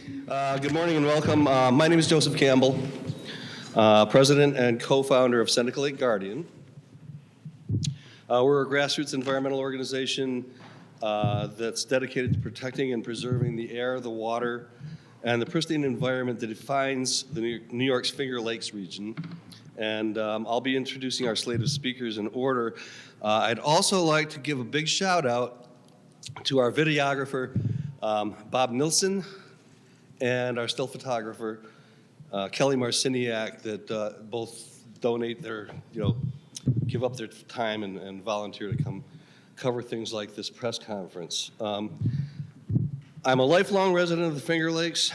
Good morning and welcome. My name is Joseph Campbell, President and co-founder of Seneca Lake Guardian. We're a grassroots environmental organization that's dedicated to protecting and preserving the air, the water, and the pristine environment that defines the New York's Finger Lakes region. And I'll be introducing our slate of speakers in order. I'd also like to give a big shout out to our videographer, Bob Nilsson, and our still photographer, Kelly Marciniak, that both donate their, give up their time and volunteer to come cover things like this press conference. I'm a lifelong resident of the Finger Lakes,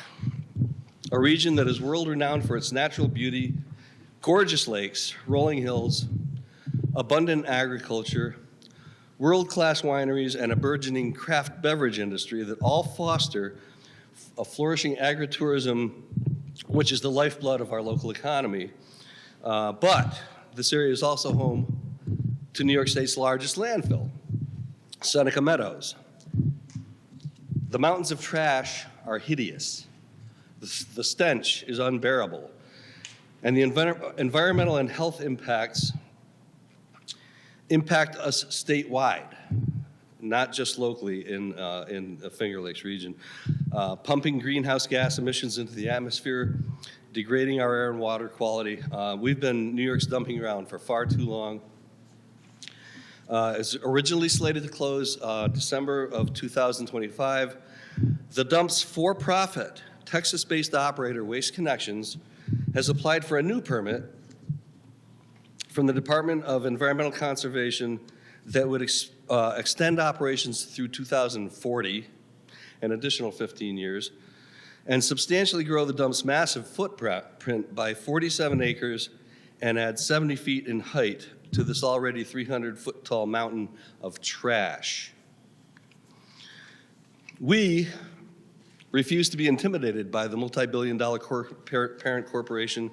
a region that is world-renowned for its natural beauty, gorgeous lakes, rolling hills, abundant agriculture, world-class wineries, and a burgeoning craft beverage industry that all foster a flourishing agritourism, which is the lifeblood of our local economy. But this area is also home to New York State's largest landfill, Seneca Meadows. The mountains of trash are hideous. The stench is unbearable. And the environmental and health impacts impact us statewide, not just locally in the Finger Lakes region. Pumping greenhouse gas emissions into the atmosphere, degrading our air and water quality. We've been New York's dumping ground for far too long. It's originally slated to close December of 2025. The dump's for-profit, Texas-based operator, Waste Connections, has applied for a new permit from the Department of Environmental Conservation that would extend operations through 2040, an additional 15 years, and substantially grow the dump's massive footprint by 47 acres and add 70 feet in height to this already 300-foot tall mountain of trash. We refuse to be intimidated by the multi-billion-dollar parent corporation,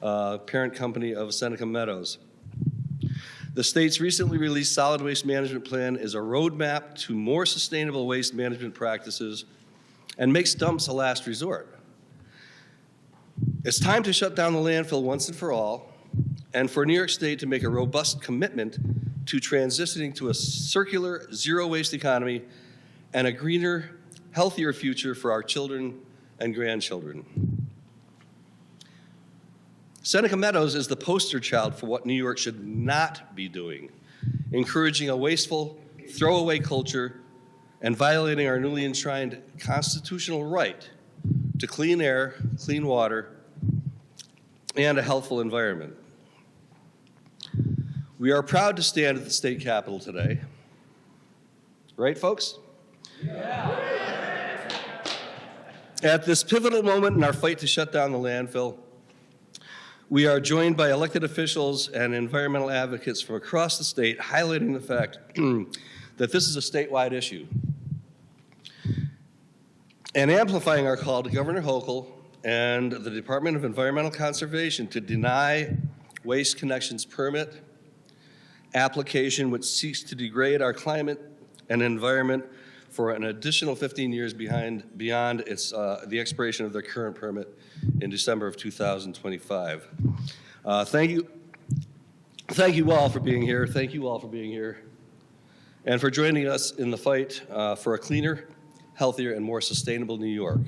parent company of Seneca Meadows. The state's recently released solid waste management plan is a roadmap to more sustainable waste management practices and makes dumps a last resort. It's time to shut down the landfill once and for all, and for New York State to make a robust commitment to transitioning to a circular, zero-waste economy and a greener, healthier future for our children and grandchildren. Seneca Meadows is the poster child for what New York should not be doing, encouraging a wasteful, throwaway culture and violating our newly enshrined constitutional right to clean air, clean water, and a healthful environment. We are proud to stand at the state capitol today. Right, folks? Yeah. At this pivotal moment in our fight to shut down the landfill, we are joined by elected officials and environmental advocates from across the state, highlighting the fact that this is a statewide issue, and amplifying our call to Governor Hochul and the Department of Environmental Conservation to deny Waste Connections' permit application, which seeks to degrade our climate and environment for an additional 15 years beyond the expiration of their current permit in December of 2025. Thank you all for being here. Thank you all for being here and for joining us in the fight for a cleaner, healthier, and more sustainable New York.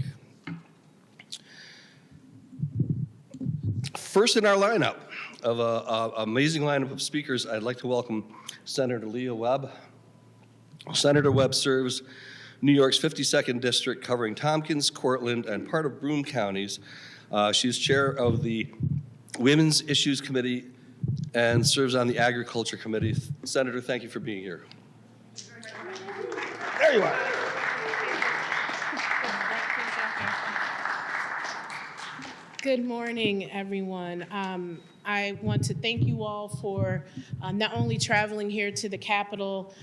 First in our lineup of an amazing lineup of speakers, I'd like to welcome Senator Leah Webb. Senator Webb serves New York's 52nd District, covering Tompkins, Cortland, and part of Broome counties. She's chair of the Women's Issues Committee and serves on the Agriculture Committee. Senator, thank you for being here. There you are. Good morning, everyone. I want to thank you all for not only traveling here to the Capitol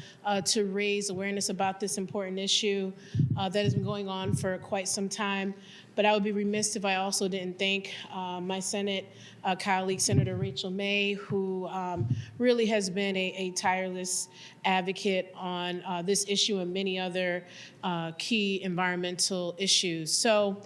to raise awareness about this important issue that has been going on for quite some time, but I would be remiss if I also didn't thank my Senate colleague, Senator Rachel May, who really has been a tireless advocate on this issue and many other key environmental issues. So.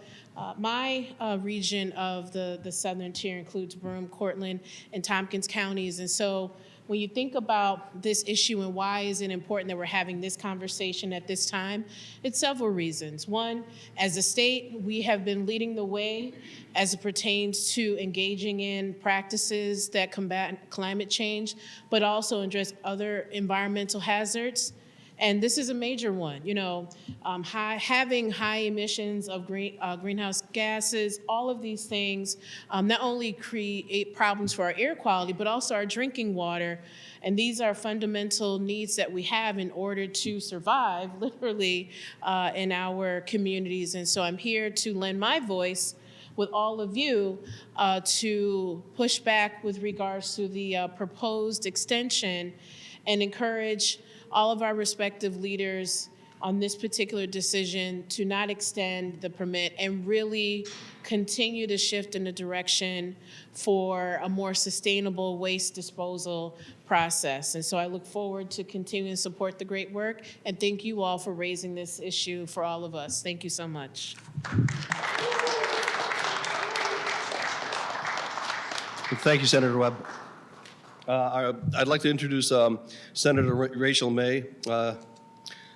My region of the southern tier includes Broome, Cortland, and Tompkins counties. And so when you think about this issue and why is it important that we're having this conversation at this time, it's several reasons. One, as a state, we have been leading the way as it pertains to engaging in practices that combat climate change, but also address other environmental hazards. And this is a major one, having high emissions of greenhouse gases, all of these things not only create problems for our air quality, but also our drinking water. And these are fundamental needs that we have in order to survive, literally, in our communities. And so I'm here to lend my voice with all of you to push back with regards to the proposed extension and encourage all of our respective leaders on this particular decision to not extend the permit and really continue to shift in the direction for a more sustainable waste disposal process. And so I look forward to continuing to support the great work, and thank you all for raising this issue for all of us. Thank you so much. Thank you, Senator Webb. I'd like to introduce Senator Rachel May.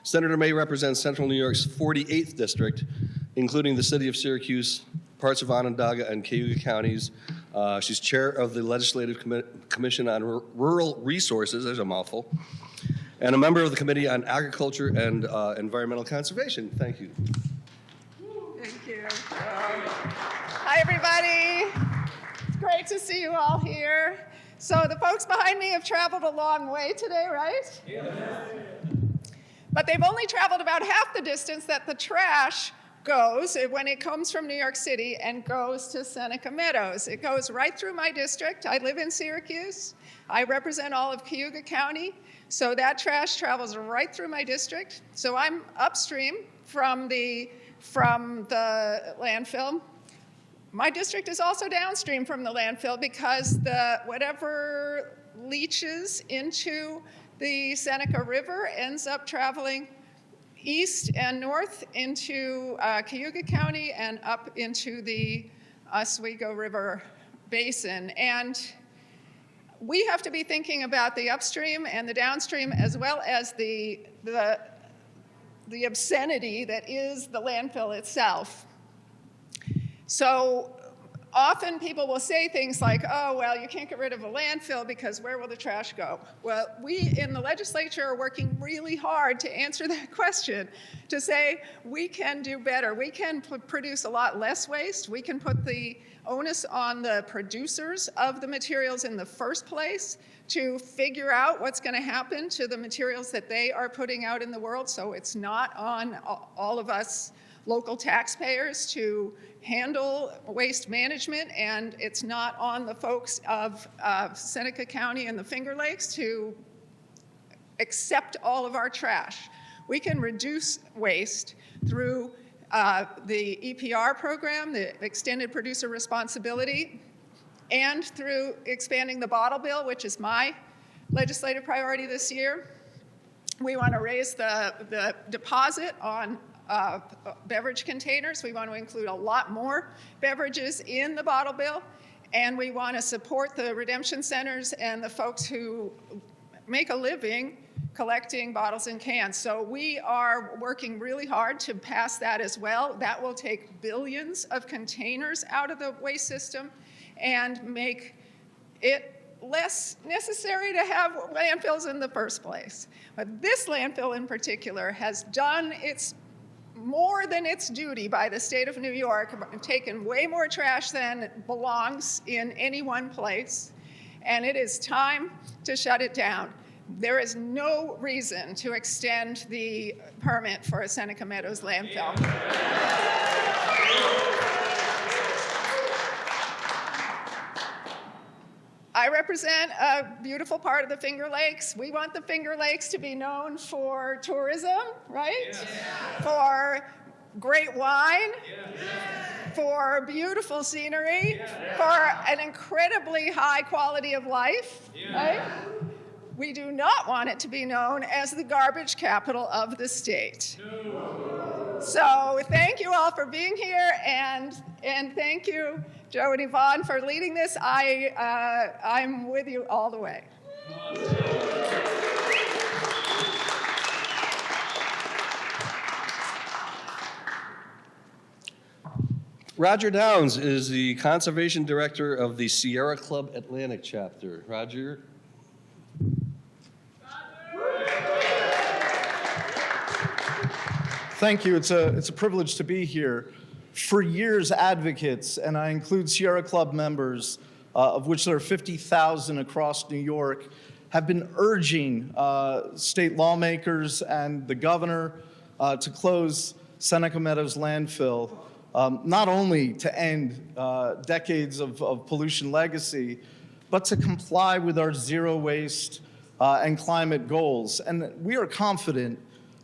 Senator May represents Central New York's 48th district, including the city of Syracuse, parts of Onondaga and Cayuga counties. She's chair of the Legislative Commission on Rural Resources, there's a mouthful, and a member of the Committee on Agriculture and Environmental Conservation. Thank you. Thank you. Hi, everybody. It's great to see you all here. So the folks behind me have traveled a long way today, right? Yeah. But they've only traveled about half the distance that the trash goes when it comes from New York City and goes to Seneca Meadows. It goes right through my district. I live in Syracuse. I represent all of Cayuga County. So that trash travels right through my district. So I'm upstream from the landfill. My district is also downstream from the landfill because whatever leaches into the Seneca River ends up traveling east and north into Cayuga County and up into the Oswego River Basin. And we have to be thinking about the upstream and the downstream, as well as the obscenity that is the landfill itself. So often people will say things like, oh, well, you can't get rid of a landfill because where will the trash go? Well, we in the legislature are working really hard to answer that question, to say we can do better. We can produce a lot less waste. We can put the onus on the producers of the materials in the first place to figure out what's going to happen to the materials that they are putting out in the world. So it's not on all of us local taxpayers to handle waste management, and it's not on the folks of Seneca County and the Finger Lakes to accept all of our trash. We can reduce waste through the EPR program, the Extended Producer Responsibility, and through expanding the bottle bill, which is my legislative priority this year. We want to raise the deposit on beverage containers. We want to include a lot more beverages in the bottle bill, and we want to support the redemption centers and the folks who make a living collecting bottles and cans. So we are working really hard to pass that as well. That will take billions of containers out of the waste system and make it less necessary to have landfills in the first place. But this landfill in particular has done its more than its duty by the state of New York, taken way more trash than belongs in any one place, and it is time to shut it down. There is no reason to extend the permit for a Seneca Meadows landfill. represent a beautiful part of the Finger Lakes. We want the Finger Lakes to be known for tourism, right? Yes. For great wine, for beautiful scenery, for an incredibly high quality of life, right? We do not want it to be known as the garbage capital of the state. No. So thank you all for being here, and thank you, Joe and Yvonne, for leading this. I'm with you all the way. Roger Downs is the Conservation Director of the Sierra Club Atlantic chapter. Roger. Thank you. It's a privilege to be here. For years, advocates, and I include Sierra Club members, of which there are 50,000 across New York, have been urging state lawmakers and the governor to close Seneca Meadows landfill, not only to end decades of pollution legacy, but to comply with our zero waste and climate goals. And we are confident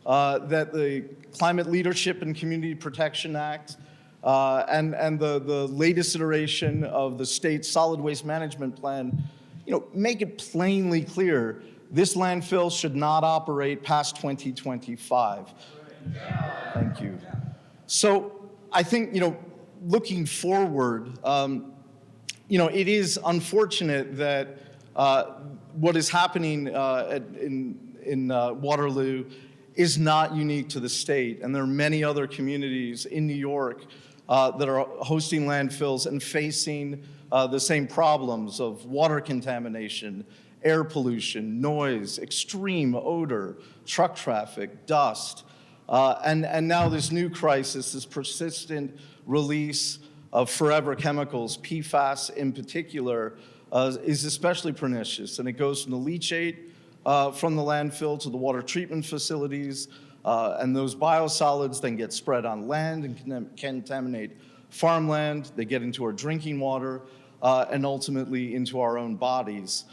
that the Climate Leadership and Community Protection Act and the latest iteration of the state's solid waste management plan, make it plainly clear this landfill should not operate past 2025. Thank you. So I think, looking forward, it is unfortunate that what is happening in Waterloo is not unique to the state, and there are many other communities in New York that are hosting landfills and facing the same problems of water contamination, air pollution, noise, extreme odor, truck traffic, dust, and now this new crisis, this persistent release of forever chemicals, PFAS in particular, is especially pernicious, and it goes from the leachate from the landfill to the water treatment facilities, and those biosolids then get spread on land and contaminate farmland. They get into our drinking water and ultimately into our own bodies.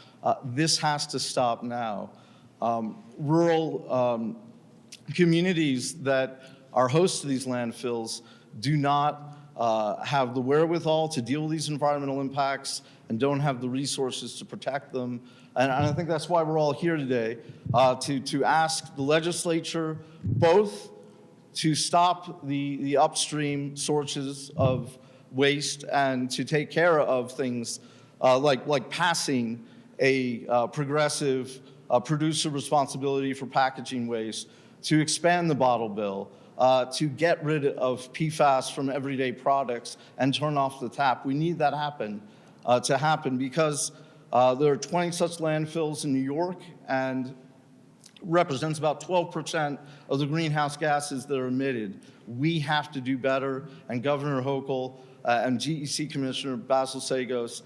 This has to stop now. Rural communities that are host to these landfills do not have the wherewithal to deal with these environmental impacts and don't have the resources to protect them. And I think that's why we're all here today, to ask the legislature both to stop the upstream sources of waste and to take care of things like passing a progressive producer responsibility for packaging waste, to expand the bottle bill, to get rid of PFAS from everyday products and turn off the tap. We need that to happen because there are 20 such landfills in New York, and represents about 12% of the greenhouse gases that are emitted. We have to do better, and Governor Hochul and GEC Commissioner Basil Sagos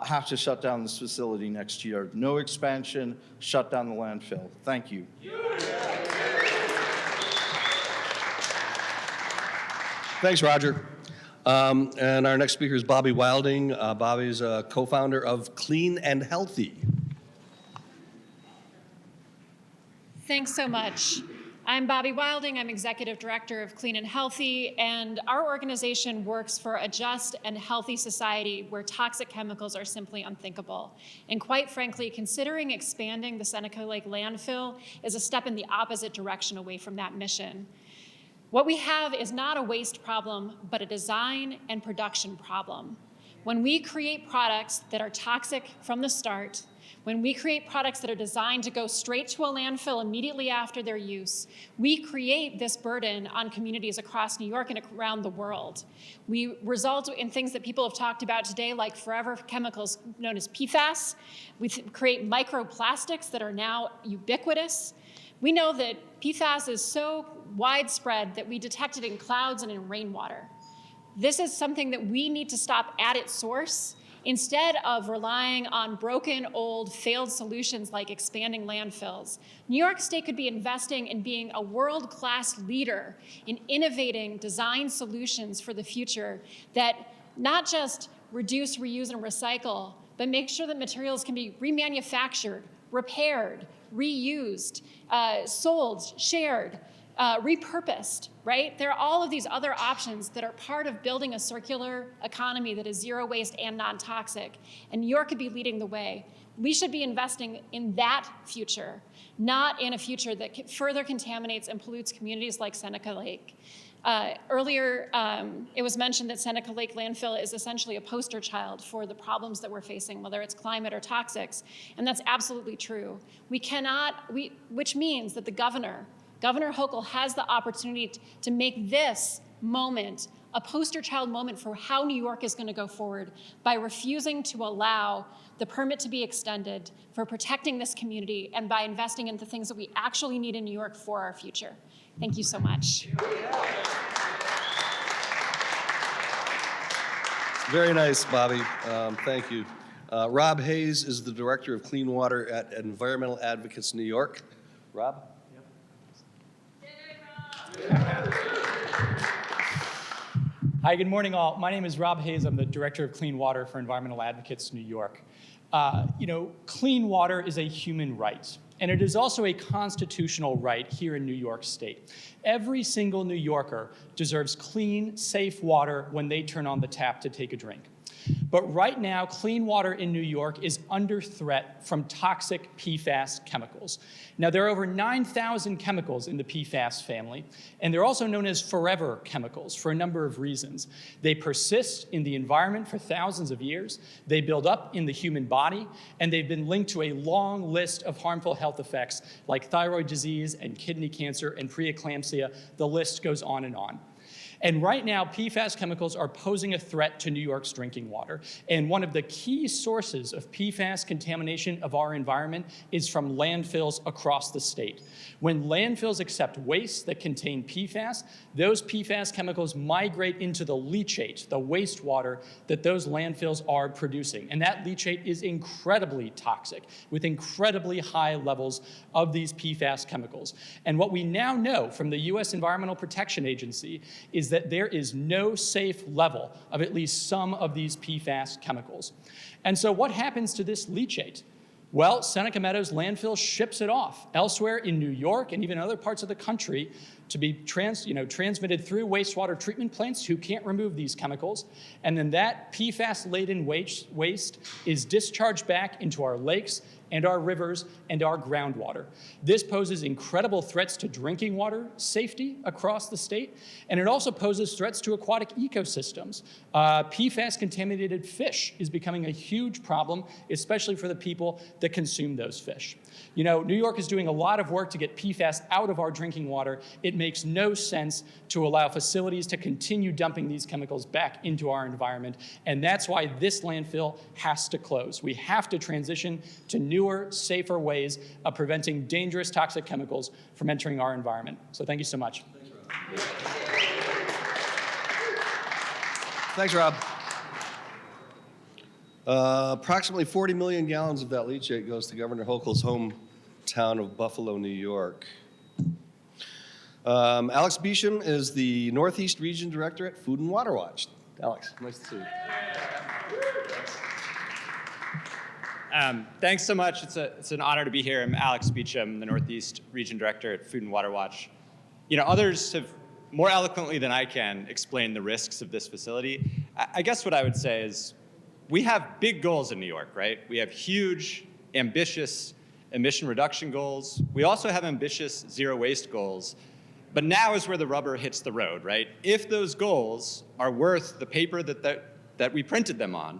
have to shut down this facility next year. No expansion, shut down the landfill. Thank you. Thanks, Roger. And our next speaker is Bobby Wilding. Bobby is a co-founder of Clean and Healthy. Thanks so much. I'm Bobby Wilding. I'm Executive Director of Clean and Healthy, and our organization works for a just and healthy society where toxic chemicals are simply unthinkable. And quite frankly, considering expanding the Seneca Lake landfill is a step in the opposite direction away from that mission. What we have is not a waste problem, but a design and production problem. When we create products that are toxic from the start, when we create products that are designed to go straight to a landfill immediately after their use, we create this burden on communities across New York and around the world. We result in things that people have talked about today, like forever chemicals known as PFAS. We create microplastics that are now ubiquitous. We know that PFAS is so widespread that we detect it in clouds and in rainwater. This is something that we need to stop at its source instead of relying on broken, old, failed solutions like expanding landfills. New York State could be investing in being a world-class leader in innovating design solutions for the future that not just reduce, reuse, and recycle, but make sure that materials can be remanufactured, repaired, reused, sold, shared, repurposed, right? There are all of these other options that are part of building a circular economy that is zero waste and non-toxic, and New York could be leading the way. We should be investing in that future, not in a future that further contaminates and pollutes communities like Seneca Lake. Earlier, it was mentioned that Seneca Lake landfill is essentially a poster child for the problems that we're facing, whether it's climate or toxics, and that's absolutely true. Which means that the Governor Hochul has the opportunity to make this moment a poster child moment for how New York is going to go forward by refusing to allow the permit to be extended, for protecting this community, and by investing in the things that we actually need in New York for our future. Thank you so much. Very nice, Bobby. Thank you. Rob Hayes is the Director of Clean Water at Environmental Advocates New York. Rob? Hi, good morning, all. My name is Rob Hayes. I'm the Director of Clean Water for Environmental Advocates New York. Clean water is a human right, and it is also a constitutional right here in New York State. Every single New Yorker deserves clean, safe water when they turn on the tap to take a drink. But right now, clean water in New York is under threat from toxic PFAS chemicals. Now, there are over 9,000 chemicals in the PFAS family, and they're also known as forever chemicals for a number of reasons. They persist in the environment for thousands of years, they build up in the human body, and they've been linked to a long list of harmful health effects like thyroid disease and kidney cancer and preeclampsia. The list goes on and on. And right now, PFAS chemicals are posing a threat to New York's drinking water. And one of the key sources of PFAS contamination of our environment is from landfills across the state. When landfills accept waste that contain PFAS, those PFAS chemicals migrate into the leachate, the wastewater that those landfills are producing. And that leachate is incredibly toxic, with incredibly high levels of these PFAS chemicals. And what we now know from the U.S. Environmental Protection Agency is that there is no safe level of at least some of these PFAS chemicals. And so what happens to this leachate? Well, Seneca Meadows landfill ships it off elsewhere in New York and even other parts of the country to be transmitted through wastewater treatment plants who can't remove these chemicals. And then that PFAS-laden waste is discharged back into our lakes and our rivers and our groundwater. This poses incredible threats to drinking water safety across the state, and it also poses threats to aquatic ecosystems. PFAS-contaminated fish is becoming a huge problem, especially for the people that consume those fish. New York is doing a lot of work to get PFAS out of our drinking water. It makes no sense to allow facilities to continue dumping these chemicals back into our environment, and that's why this landfill has to close. We have to transition to newer, safer ways of preventing dangerous toxic chemicals from entering our environment. So thank you so much. Thanks, Rob. Approximately 40 million gallons of that leachate goes to Governor Hochul's hometown of Buffalo, New York. Alex Beecham is the Northeast Region Director at Food and Water Watch. Alex, nice to see you. Thanks so much. It's an honor to be here. I'm Alex Beecham, the Northeast Region Director at Food and Water Watch. Others have more eloquently than I can explained the risks of this facility. I guess what I would say is we have big goals in New York, right? We have huge, ambitious emission reduction goals. We also have ambitious zero waste goals. But now is where the rubber hits the road, right? If those goals are worth the paper that we printed them on,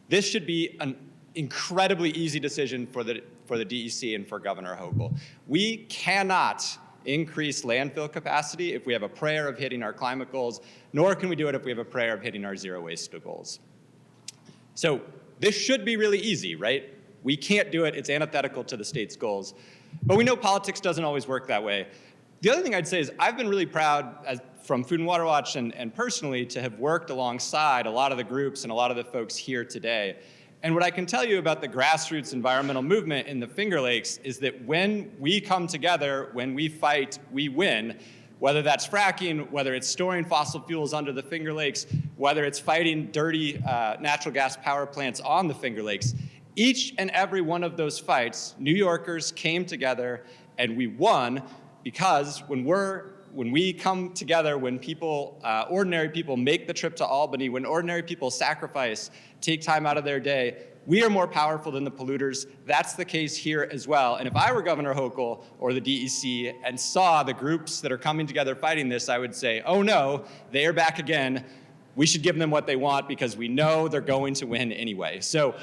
this should be an incredibly easy decision for the DEC and for Governor Hochul. We cannot increase landfill capacity if we have a prayer of hitting our climate goals, nor can we do it if we have a prayer of hitting our zero waste goals. So this should be really easy, right? We can't do it. It's antithetical to the state's goals. But we know politics doesn't always work that way. The other thing I'd say is I've been really proud from Food and Water Watch and personally to have worked alongside a lot of the groups and a lot of the folks here today. And what I can tell you about the grassroots environmental movement in the Finger Lakes is that when we come together, when we fight, we win. whether that's fracking, whether it's storing fossil fuels under the Finger Lakes, whether it's fighting dirty natural gas power plants on the Finger Lakes. Each and every one of those fights, New Yorkers came together and we won, because when we come together, when people, ordinary people make the trip to Albany, when ordinary people sacrifice, take time out of their day, we are more powerful than the polluters. That's the case here as well. And if I were Governor Hochul or the DEC and saw the groups that are coming together fighting this, I would say, oh no, they are back again. We should give them what they want because we know they're going to win anyway. So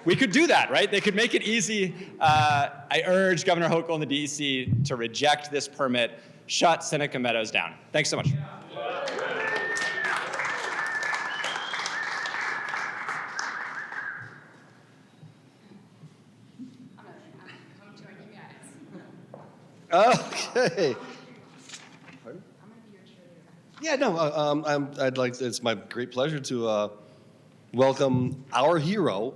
we could do that, right? They could make it easy. I urge Governor Hochul and the DEC to reject this permit, shut Seneca Meadows down. Thanks so much. Okay. Yeah, no, it's my great pleasure to welcome our hero,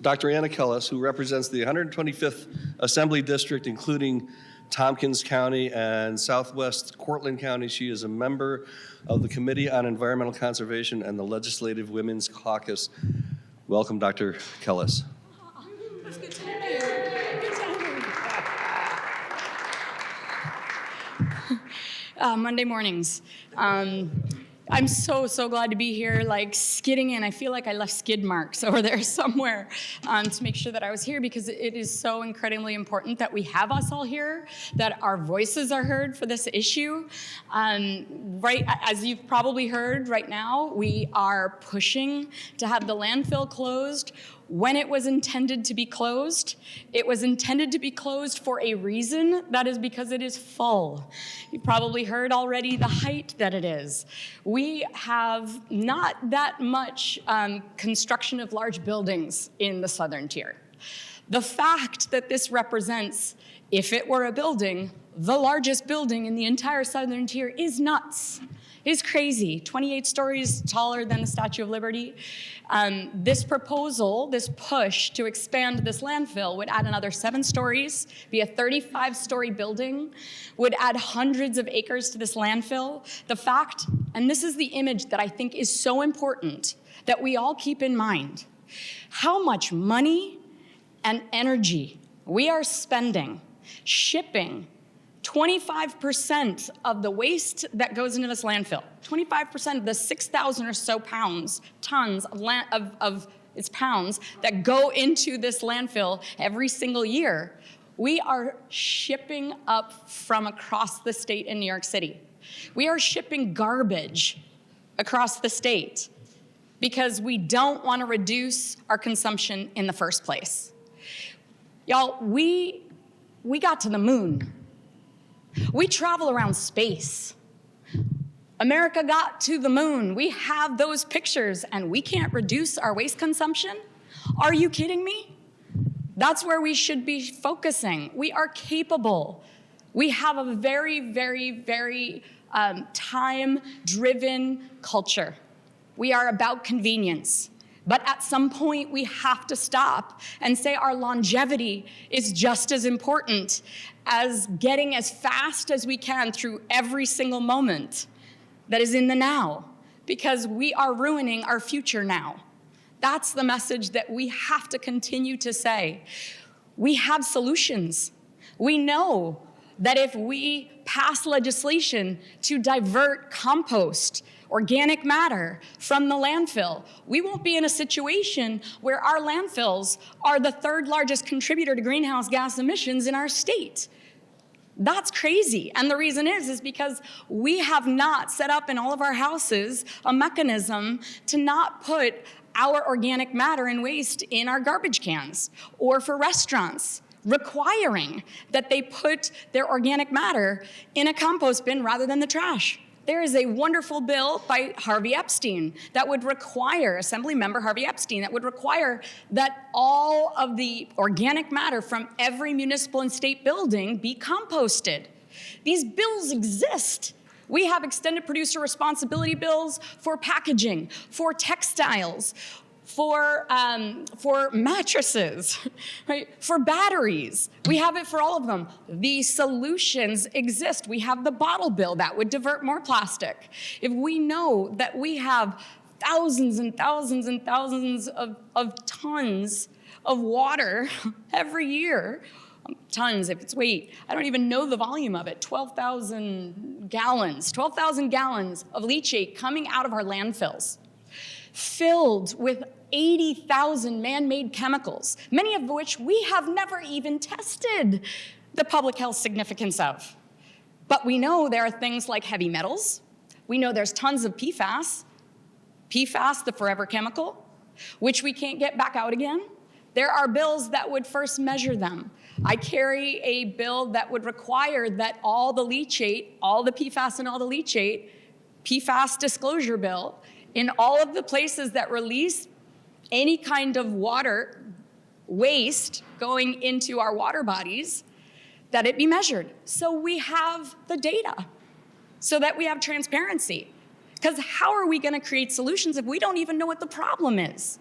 Dr. Anna Kellis, who represents the 125th Assembly District, including Tompkins County and Southwest Cortland County. She is a member of the Committee on Environmental Conservation and the Legislative Women's Caucus. Welcome, Dr. Kellis. That's good to meet you. Good to meet you. Monday mornings. I'm so glad to be here, like skidding in. I feel like I left skid marks over there somewhere to make sure that I was here, because it is so incredibly important that we have us all here, that our voices are heard for this issue. Right, as you've probably heard right now, we are pushing to have the landfill closed when it was intended to be closed. It was intended to be closed for a reason. That is because it is full. You've probably heard already the height that it is. We have not that much construction of large buildings in the southern tier. The fact that this represents, if it were a building, the largest building in the entire southern tier is nuts. Is crazy. 28 stories taller than the Statue of Liberty. This proposal, this push to expand this landfill would add another 7 stories, be a 35-story building, would add hundreds of acres to this landfill. The fact, and this is the image that I think is so important that we all keep in mind, how much money and energy we are spending shipping 25% of the waste that goes into this landfill, 25% of the 6,000 or so tons of its pounds that go into this landfill every single year, we are shipping up from across the state in New York City. We are shipping garbage across the state because we don't want to reduce our consumption in the first place. Y'all, we got to the moon. We travel around space. America got to the moon. We have those pictures, and we can't reduce our waste consumption? Are you kidding me? That's where we should be focusing. We are capable. We have a very time-driven culture. We are about convenience. But at some point, we have to stop and say our longevity is just as important as getting as fast as we can through every single moment that is in the now, because we are ruining our future now. That's the message that we have to continue to say. We have solutions. We know that if we pass legislation to divert compost, organic matter from the landfill, we won't be in a situation where our landfills are the 3rd largest contributor to greenhouse gas emissions in our state. That's crazy. And the reason is because we have not set up in all of our houses a mechanism to not put our organic matter and waste in our garbage cans, or for restaurants, requiring that they put their organic matter in a compost bin rather than the trash. There is a wonderful bill by Harvey Epstein that would require, Assemblymember Harvey Epstein, that would require that all of the organic matter from every municipal and state building be composted. These bills exist. We have extended producer responsibility bills for packaging, for textiles, for mattresses, right? For batteries. We have it for all of them. The solutions exist. We have the bottle bill that would divert more plastic. If we know that we have thousands and thousands and thousands of tons of water every year, tons if it's weight, I don't even know the volume of it, 12,000 gallons of leachate coming out of our landfills, filled with 80,000 man-made chemicals, many of which we have never even tested the public health significance of. But we know there are things like heavy metals. We know there's tons of PFAS, the forever chemical, which we can't get back out again. There are bills that would first measure them. I carry a bill that would require that all the leachate, all the PFAS and all the leachate, PFAS disclosure bill, in all of the places that release any kind of water waste going into our water bodies, that it be measured. So we have the data, so that we have transparency. Because how are we going to create solutions if we don't even know what the problem is?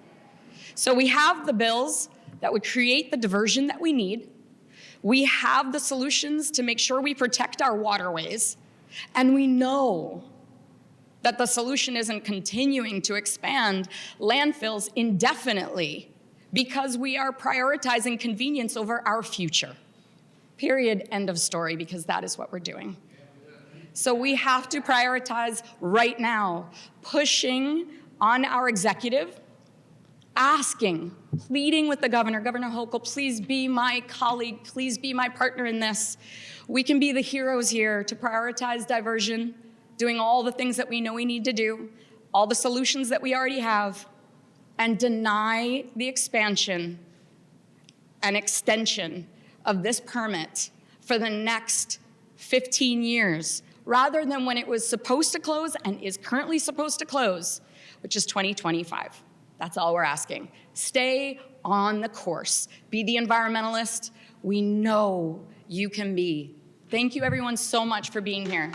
So we have the bills that would create the diversion that we need. We have the solutions to make sure we protect our waterways. And we know that the solution isn't continuing to expand landfills indefinitely because we are prioritizing convenience over our future. Period, end of story, because that is what we're doing. So we have to prioritize right now, pushing on our executive, asking, pleading with the governor, Governor Hochul, please be my colleague, please be my partner in this. We can be the heroes here to prioritize diversion, doing all the things that we know we need to do, all the solutions that we already have, and deny the expansion and extension of this permit for the next 15 years, rather than when it was supposed to close and is currently supposed to close, which is 2025. That's all we're asking. Stay on the course. Be the environmentalist we know you can be. Thank you everyone so much for being here.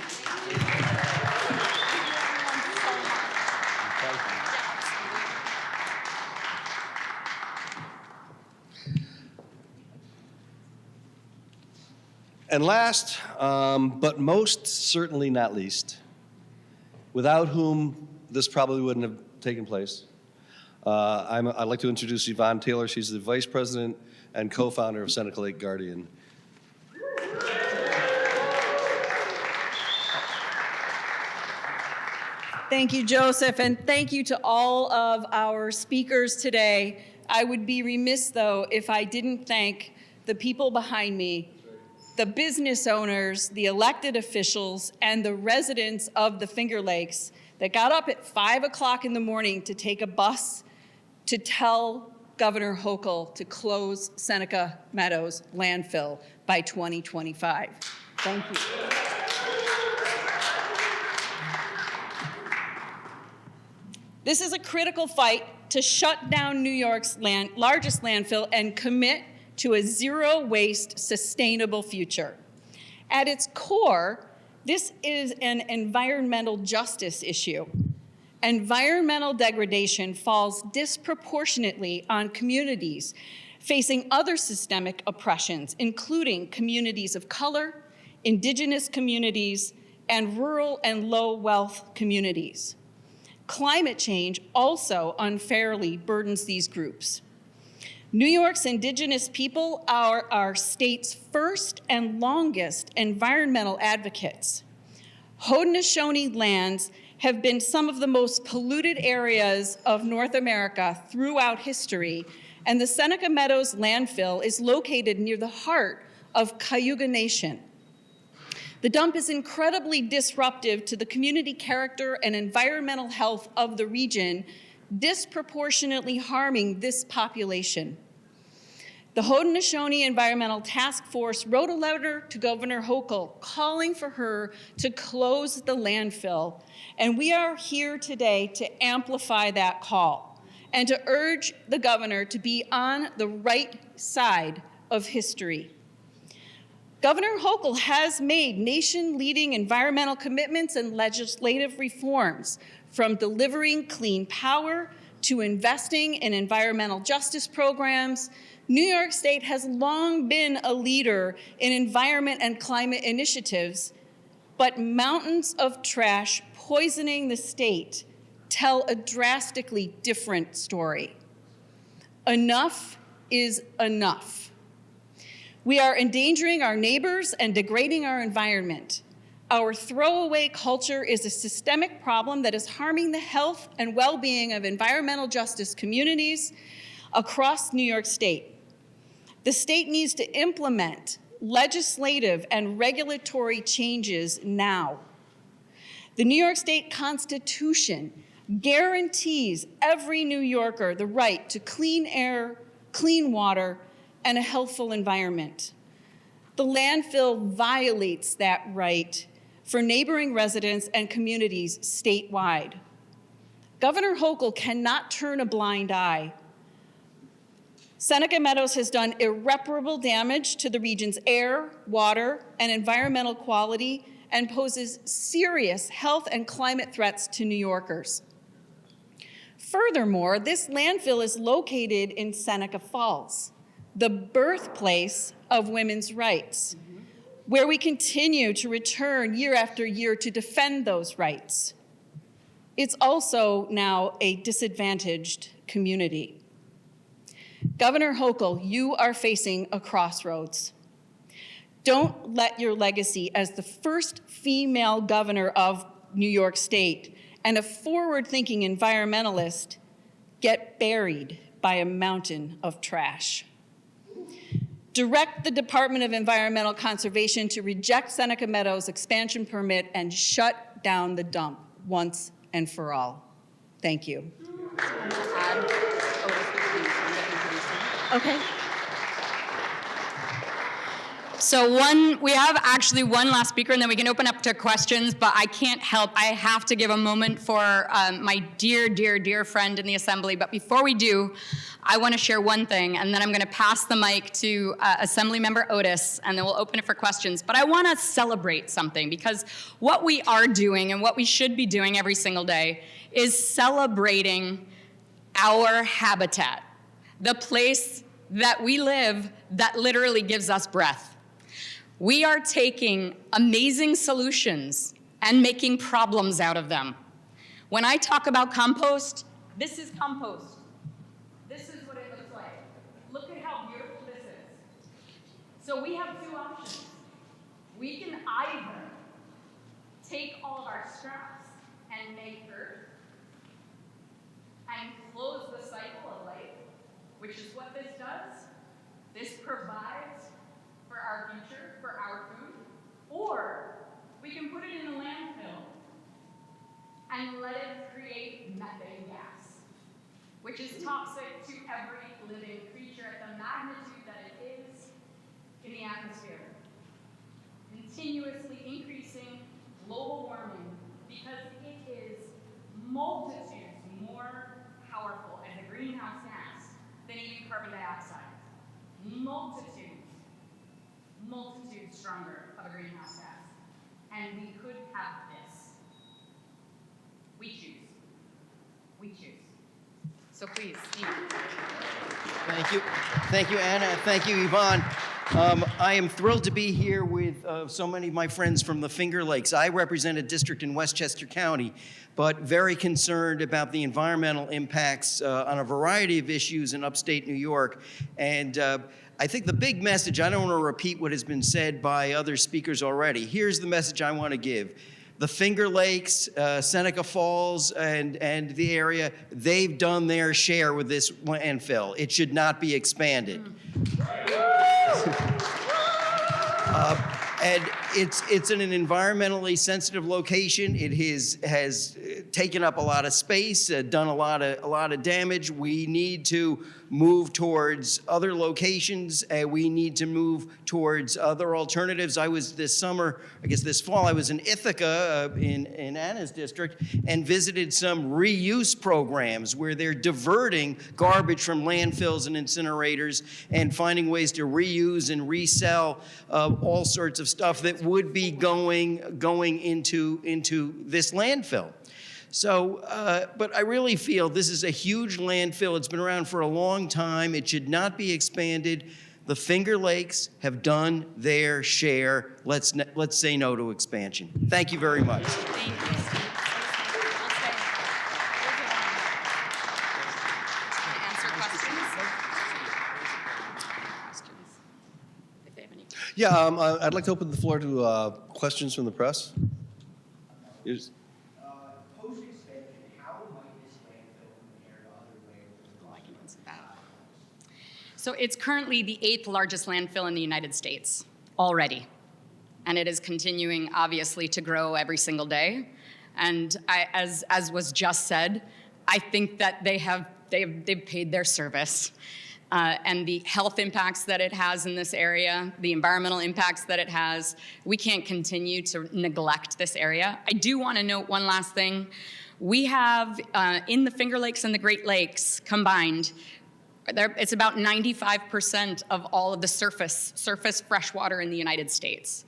And last, but most certainly not least, without whom this probably wouldn't have taken place, I'd like to introduce Yvonne Taylor. She's the Vice President and co-founder of Seneca Lake Guardian. Thank you, Joseph, and thank you to all of our speakers today. I would be remiss, though, if I didn't thank the people behind me, the business owners, the elected officials, and the residents of the Finger Lakes that got up at 5 o'clock in the morning to take a bus to tell Governor Hochul to close Seneca Meadows landfill by 2025. Thank you. This is a critical fight to shut down New York's largest landfill and commit to a zero-waste, sustainable future. At its core, this is an environmental justice issue. Environmental degradation falls disproportionately on communities facing other systemic oppressions, including communities of color, indigenous communities, and rural and low-wealth communities. Climate change also unfairly burdens these groups. New York's indigenous people are our state's first and longest environmental advocates. Haudenosaunee lands have been some of the most polluted areas of North America throughout history, and the Seneca Meadows landfill is located near the heart of Cayuga Nation. The dump is incredibly disruptive to the community character and environmental health of the region, disproportionately harming this population. The Haudenosaunee Environmental Task Force wrote a letter to Governor Hochul calling for her to close the landfill, and we are here today to amplify that call and to urge the governor to be on the right side of history. Governor Hochul has made nation-leading environmental commitments and legislative reforms, from delivering clean power to investing in environmental justice programs, New York State has long been a leader in environment and climate initiatives, but mountains of trash poisoning the state tell a drastically different story. Enough is enough. We are endangering our neighbors and degrading our environment. Our throwaway culture is a systemic problem that is harming the health and well-being of environmental justice communities across New York State. The state needs to implement legislative and regulatory changes now. The New York State Constitution guarantees every New Yorker the right to clean air, clean water, and a healthful environment. The landfill violates that right for neighboring residents and communities statewide. Governor Hochul cannot turn a blind eye. Seneca Meadows has done irreparable damage to the region's air, water, and environmental quality and poses serious health and climate threats to New Yorkers. Furthermore, this landfill is located in Seneca Falls, the birthplace of women's rights, where we continue to return year after year to defend those rights. It's also now a disadvantaged community. Governor Hochul, you are facing a crossroads. Don't let your legacy as the first female governor of New York State and a forward-thinking environmentalist get buried by a mountain of trash. Direct the Department of Environmental Conservation to reject Seneca Meadows' expansion permit and shut down the dump once and for all. Thank you. Okay. So we have actually one last speaker, and then we can open up to questions, but I can't help, I have to give a moment for my dear, dear, dear friend in the Assembly. But before we do, I want to share one thing, and then I'm going to pass the mic to Assemblymember Otis, and then we'll open it for questions. But I want to celebrate something, because what we are doing and what we should be doing every single day is celebrating our habitat, the place that we live that literally gives us breath. We are taking amazing solutions and making problems out of them. When I talk about compost, this is compost. This is what it looks like. Look at how beautiful this is. So we have two options. We can either take all of our scraps and make earth and close the cycle of life, which is what this does. This provides for our future, for our food, or we can put it in a landfill and let it create methane gas, which is toxic to every living creature at the magnitude that it is in the atmosphere, continuously increasing global warming because it is multitudes more powerful as a greenhouse gas than even carbon dioxide. Multitudes stronger of a greenhouse gas. And we could have this. We choose. We choose. So please, Steve. Thank you, Anna. Thank you, Yvonne. I am thrilled to be here with so many of my friends from the Finger Lakes. I represent a district in Westchester County, but very concerned about the environmental impacts on a variety of issues in upstate New York. And I think the big message, I don't want to repeat what has been said by other speakers already. Here's the message I want to give. The Finger Lakes, Seneca Falls, and the area, they've done their share with this landfill. It should not be expanded. And it's in an environmentally sensitive location. It has taken up a lot of space, done a lot of damage. We need to move towards other locations. We need to move towards other alternatives. I was this summer, I guess this fall, I was in Ithaca in Anna's district and visited some reuse programs where they're diverting garbage from landfills and incinerators and finding ways to reuse and resell all sorts of stuff that would be going into this landfill. So, but I really feel this is a huge landfill. It's been around for a long time. It should not be expanded. The Finger Lakes have done their share. Let's say no to expansion. Thank you very much. Thank you, Steve. Answer questions? If they have any. Yeah, I'd like to open the floor to questions from the press. Here's- Post-expansion, how might this landfill compare to other landfills? I can answer that. So it's currently the 8th largest landfill in the United States already. And it is continuing, obviously, to grow every single day. And as was just said, I think that they've paid their service. And the health impacts that it has in this area, the environmental impacts that it has, we can't continue to neglect this area. I do want to note one last thing. We have, in the Finger Lakes and the Great Lakes combined, it's about 95% of all of the surface fresh water in the United States.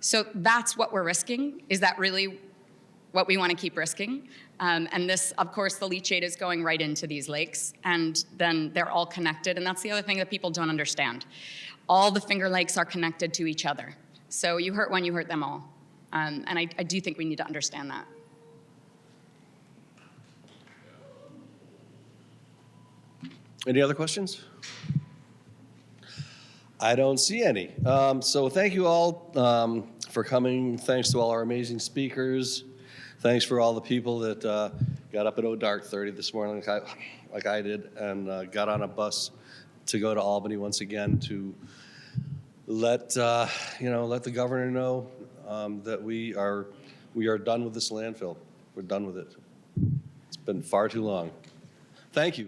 So that's what we're risking. Is that really what we want to keep risking? And this, of course, the leachate is going right into these lakes, and then they're all connected, and that's the other thing that people don't understand. All the Finger Lakes are connected to each other. So you hurt one, you hurt them all. And I do think we need to understand that. Any other questions? I don't see any. So thank you all for coming. Thanks to all our amazing speakers. Thanks for all the people that got up at dark 30 this morning like I did and got on a bus to go to Albany once again to let the governor know that we are done with this landfill. We're done with it. It's been far too long. Thank you.